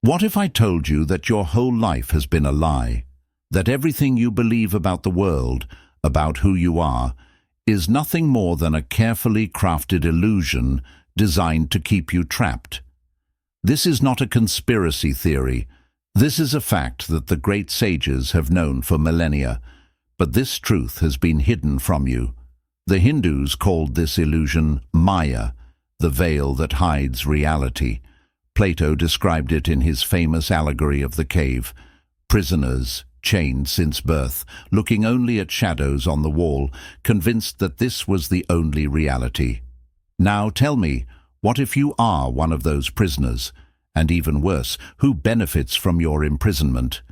What if I told you that your whole life has been a lie? That everything you believe about the world, about who you are, is nothing more than a carefully crafted illusion designed to keep you trapped? This is not a conspiracy theory. This is a fact that the great sages have known for millennia. But this truth has been hidden from you. The Hindus called this illusion Maya, the veil that hides reality. Plato described it in his famous allegory of the cave. Prisoners, chained since birth, looking only at shadows on the wall, convinced that this was the only reality. Now tell me, what if you are one of those prisoners? And even worse, who benefits from your imprisonment?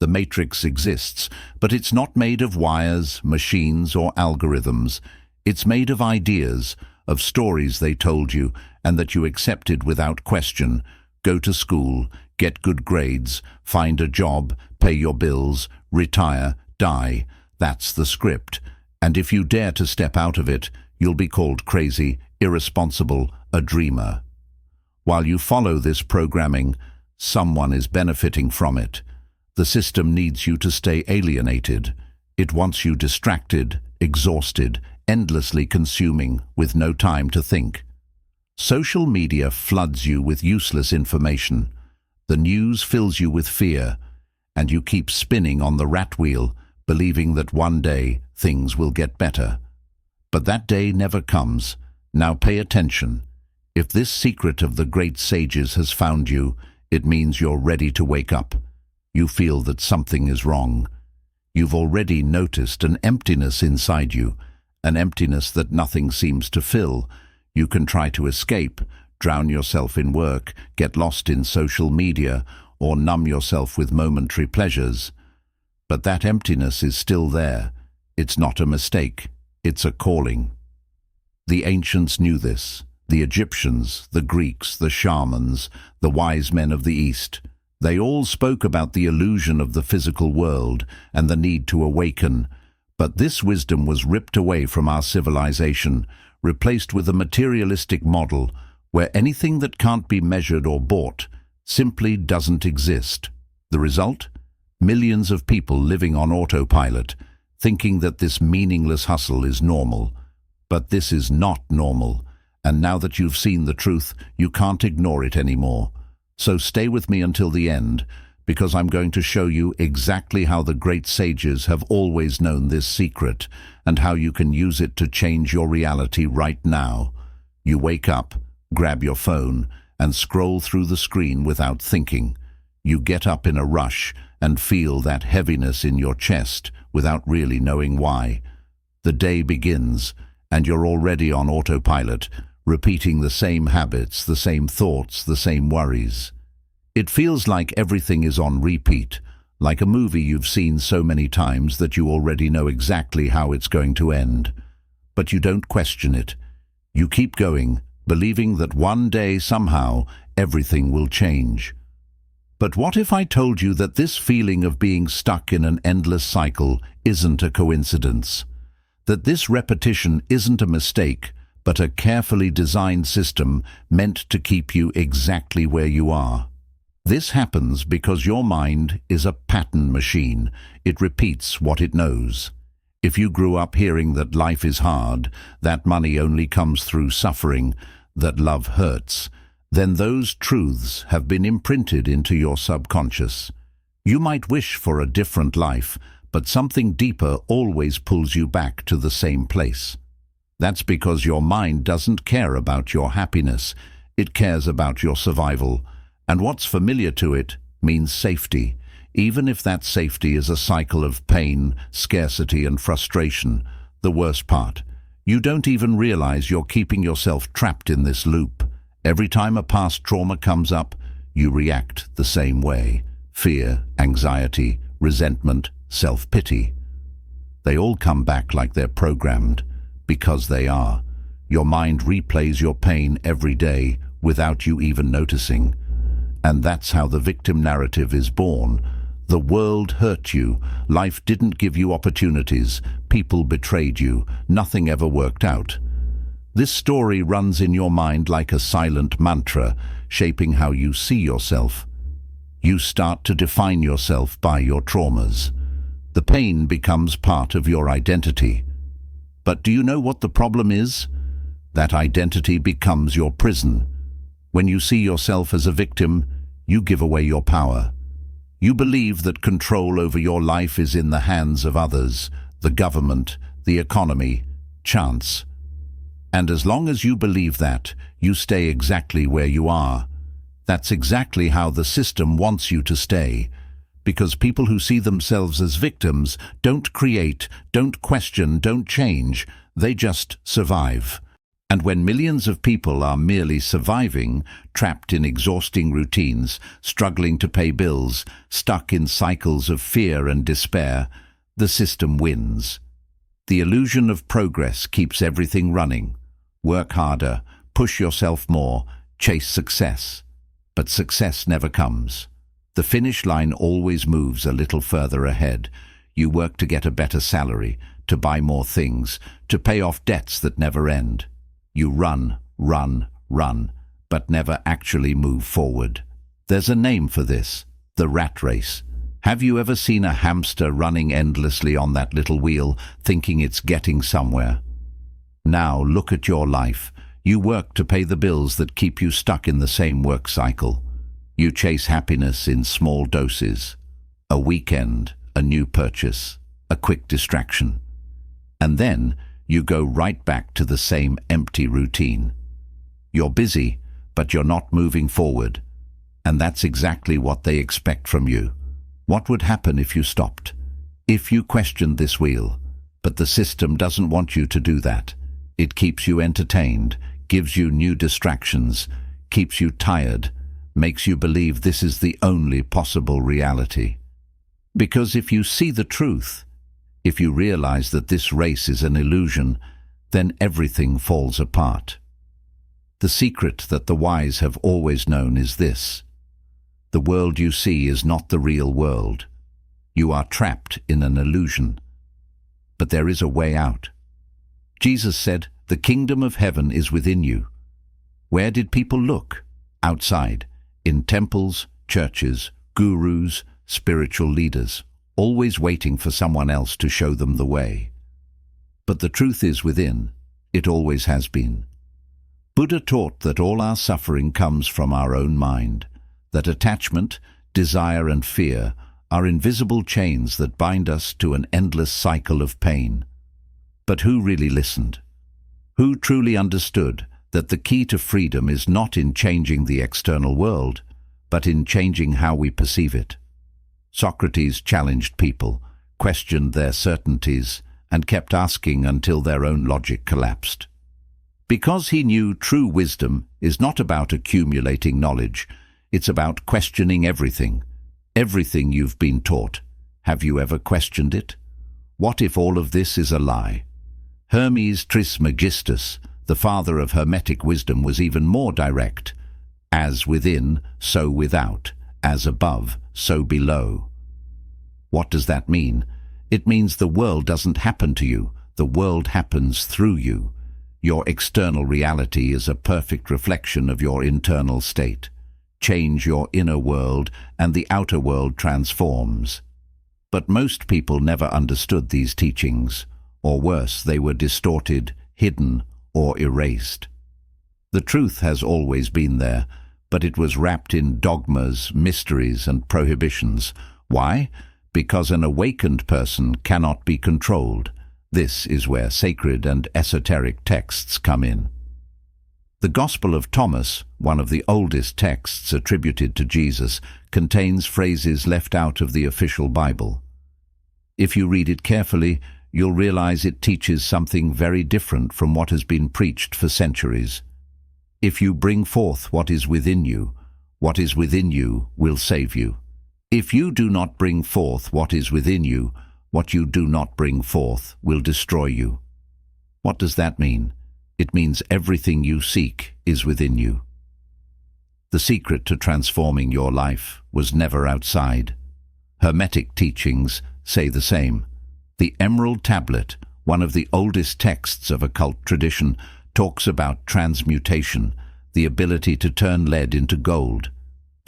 The matrix exists, but it's not made of wires, machines, or algorithms. It's made of ideas, of stories they told you, and that you accepted without question. Go to school, get good grades, find a job, pay your bills, retire, die. That's the script. And if you dare to step out of it, you'll be called crazy, irresponsible, a dreamer. While you follow this programming, someone is benefiting from it. The system needs you to stay alienated. It wants you distracted, exhausted, endlessly consuming, with no time to think. Social media floods you with useless information. The news fills you with fear, and you keep spinning on the rat wheel, believing that one day things will get better. But that day never comes. Now pay attention. If this secret of the great sages has found you, it means you're ready to wake up. You feel that something is wrong. You've already noticed an emptiness inside you, an emptiness that nothing seems to fill. You can try to escape, drown yourself in work, get lost in social media, or numb yourself with momentary pleasures. But that emptiness is still there. It's not a mistake. It's a calling. The ancients knew this. The Egyptians, the Greeks, the shamans, the wise men of the East. They all spoke about the illusion of the physical world and the need to awaken. But this wisdom was ripped away from our civilization, replaced with a materialistic model where anything that can't be measured or bought simply doesn't exist. The result? Millions of people living on autopilot, thinking that this meaningless hustle is normal. But this is not normal, and now that you've seen the truth, you can't ignore it anymore. So stay with me until the end, because I'm going to show you exactly how the great sages have always known this secret, and how you can use it to change your reality right now. You wake up, grab your phone, and scroll through the screen without thinking. You get up in a rush and feel that heaviness in your chest without really knowing why. The day begins, and you're already on autopilot, repeating the same habits, the same thoughts, the same worries. It feels like everything is on repeat, like a movie you've seen so many times that you already know exactly how it's going to end. But you don't question it. You keep going, believing that one day, somehow, everything will change. But what if I told you that this feeling of being stuck in an endless cycle isn't a coincidence? That this repetition isn't a mistake, but a carefully designed system meant to keep you exactly where you are? This happens because your mind is a pattern machine. It repeats what it knows. If you grew up hearing that life is hard, that money only comes through suffering, that love hurts, then those truths have been imprinted into your subconscious. You might wish for a different life, but something deeper always pulls you back to the same place. That's because your mind doesn't care about your happiness. It cares about your survival. And what's familiar to it means safety, even if that safety is a cycle of pain, scarcity, and frustration. The worst part, you don't even realize you're keeping yourself trapped in this loop. Every time a past trauma comes up, you react the same way. Fear, anxiety, resentment, self-pity. They all come back like they're programmed, because they are. Your mind replays your pain every day without you even noticing. And that's how the victim narrative is born. The world hurt you, life didn't give you opportunities, people betrayed you, nothing ever worked out. This story runs in your mind like a silent mantra, shaping how you see yourself. You start to define yourself by your traumas. The pain becomes part of your identity. But do you know what the problem is? That identity becomes your prison. When you see yourself as a victim, you give away your power. You believe that control over your life is in the hands of others, the government, the economy, chance. And as long as you believe that, you stay exactly where you are. That's exactly how the system wants you to stay. Because people who see themselves as victims don't create, don't question, don't change. They just survive. And when millions of people are merely surviving, trapped in exhausting routines, struggling to pay bills, stuck in cycles of fear and despair, the system wins. The illusion of progress keeps everything running. Work harder, push yourself more, chase success. But success never comes. The finish line always moves a little further ahead. You work to get a better salary, to buy more things, to pay off debts that never end. You run, but never actually move forward. There's a name for this, the rat race. Have you ever seen a hamster running endlessly on that little wheel, thinking it's getting somewhere? Now look at your life. You work to pay the bills that keep you stuck in the same work cycle. You chase happiness in small doses. A weekend, a new purchase, a quick distraction. And then you go right back to the same empty routine. You're busy, but you're not moving forward. And that's exactly what they expect from you. What would happen if you stopped? If you questioned this wheel? But the system doesn't want you to do that. It keeps you entertained, gives you new distractions, keeps you tired, makes you believe this is the only possible reality. Because if you see the truth, if you realize that this race is an illusion, then everything falls apart. The secret that the wise have always known is this: the world you see is not the real world. You are trapped in an illusion. But there is a way out. Jesus said, "The kingdom of heaven is within you." Where did people look? Outside, in temples, churches, gurus, spiritual leaders, always waiting for someone else to show them the way. But the truth is within. It always has been. Buddha taught that all our suffering comes from our own mind, that attachment, desire and fear are invisible chains that bind us to an endless cycle of pain. But who really listened? Who truly understood that the key to freedom is not in changing the external world, but in changing how we perceive it? Socrates challenged people, questioned their certainties, and kept asking until their own logic collapsed. Because he knew true wisdom is not about accumulating knowledge, it's about questioning everything. Everything you've been taught. Have you ever questioned it? What if all of this is a lie? Hermes Trismegistus, the father of Hermetic wisdom, was even more direct. As within, so without. As above, so below. What does that mean? It means the world doesn't happen to you. The world happens through you. Your external reality is a perfect reflection of your internal state. Change your inner world, and the outer world transforms. But most people never understood these teachings. Or worse, they were distorted, hidden, or erased. The truth has always been there, but it was wrapped in dogmas, mysteries, and prohibitions. Why? Because an awakened person cannot be controlled. This is where sacred and esoteric texts come in. The Gospel of Thomas, one of the oldest texts attributed to Jesus, contains phrases left out of the official Bible. If you read it carefully, you'll realize it teaches something very different from what has been preached for centuries. If you bring forth what is within you will save you. If you do not bring forth what is within you, what you do not bring forth will destroy you. What does that mean? It means everything you seek is within you. The secret to transforming your life was never outside. Hermetic teachings say the same. The Emerald Tablet, one of the oldest texts of occult tradition, talks about transmutation, the ability to turn lead into gold.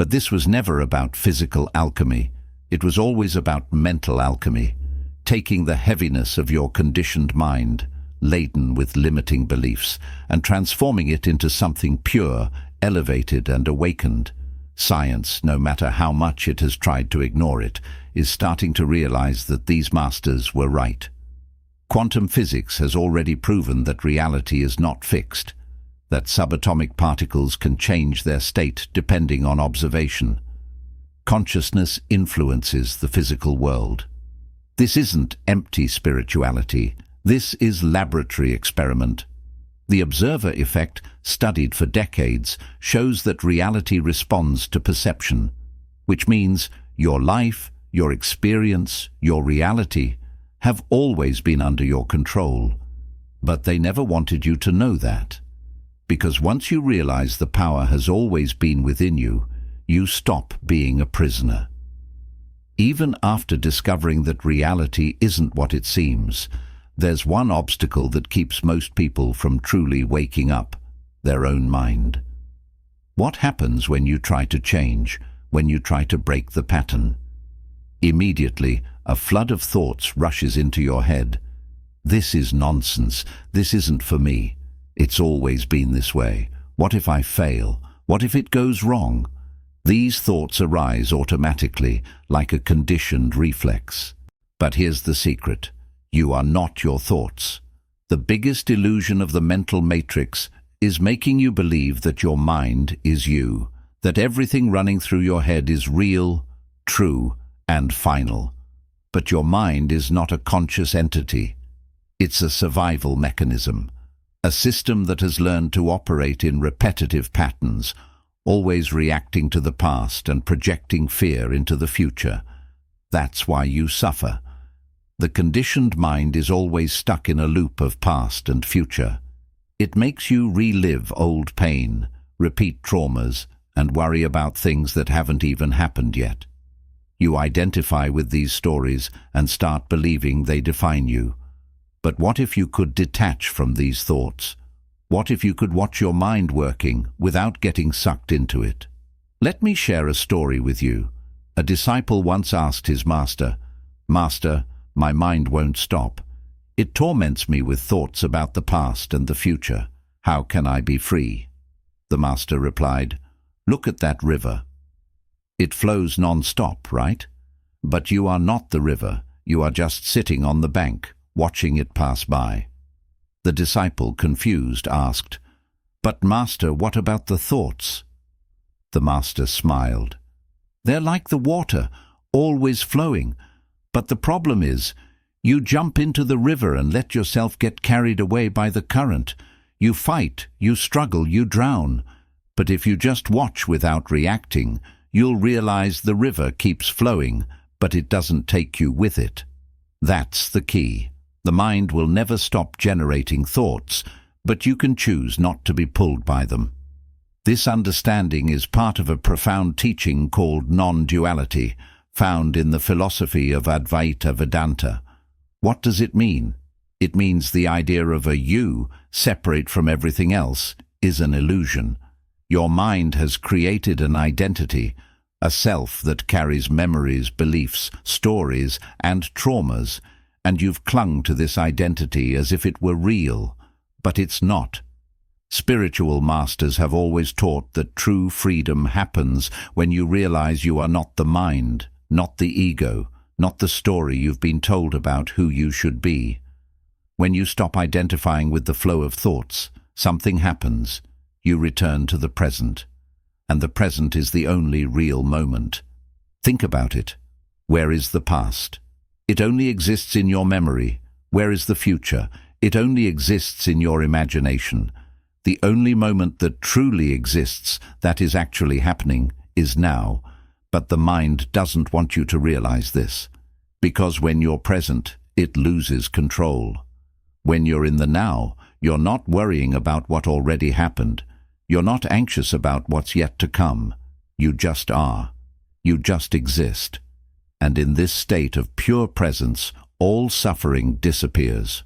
But this was never about physical alchemy. It was always about mental alchemy, taking the heaviness of your conditioned mind, laden with limiting beliefs, and transforming it into something pure, elevated and awakened. Science, no matter how much it has tried to ignore it, is starting to realize that these masters were right. Quantum physics has already proven that reality is not fixed, that subatomic particles can change their state depending on observation. Consciousness influences the physical world. This isn't empty spirituality. This is laboratory experiment. The observer effect, studied for decades, shows that reality responds to perception, which means your life, your experience, your reality have always been under your control. But they never wanted you to know that. Because once you realize the power has always been within you, you stop being a prisoner. Even after discovering that reality isn't what it seems, there's one obstacle that keeps most people from truly waking up: their own mind. What happens when you try to change, when you try to break the pattern? Immediately, a flood of thoughts rushes into your head. This is nonsense. This isn't for me. It's always been this way. What if I fail? What if it goes wrong? These thoughts arise automatically, like a conditioned reflex. But here's the secret. You are not your thoughts. The biggest illusion of the mental matrix is making you believe that your mind is you, that everything running through your head is real, true, and final. But your mind is not a conscious entity. It's a survival mechanism, a system that has learned to operate in repetitive patterns, always reacting to the past and projecting fear into the future. That's why you suffer. The conditioned mind is always stuck in a loop of past and future. It makes you relive old pain, repeat traumas, and worry about things that haven't even happened yet. You identify with these stories and start believing they define you. But what if you could detach from these thoughts? What if you could watch your mind working without getting sucked into it? Let me share a story with you. A disciple once asked his master, "Master, my mind won't stop. It torments me with thoughts about the past and the future. How can I be free?" The master replied, "Look at that river. It flows non-stop, right? But you are not the river. You are just sitting on the bank, watching it pass by." The disciple, confused, asked, "But Master, what about the thoughts?" The master smiled. "They're like the water, always flowing. But the problem is, you jump into the river and let yourself get carried away by the current. You fight, you struggle, you drown. But if you just watch without reacting, you'll realize the river keeps flowing, but it doesn't take you with it. That's the key. The mind will never stop generating thoughts, but you can choose not to be pulled by them. This understanding is part of a profound teaching called non-duality, found in the philosophy of Advaita Vedanta. What does it mean? It means the idea of a you, separate from everything else, is an illusion. Your mind has created an identity, a self that carries memories, beliefs, stories, and traumas, and you've clung to this identity as if it were real, but it's not. Spiritual masters have always taught that true freedom happens when you realize you are not the mind, not the ego, not the story you've been told about who you should be. When you stop identifying with the flow of thoughts, something happens. You return to the present, and the present is the only real moment. Think about it. Where is the past? It only exists in your memory. Where is the future? It only exists in your imagination. The only moment that truly exists, that is actually happening, is now. But the mind doesn't want you to realize this. Because when you're present, it loses control. When you're in the now, you're not worrying about what already happened. You're not anxious about what's yet to come. You just are. You just exist. And in this state of pure presence, all suffering disappears.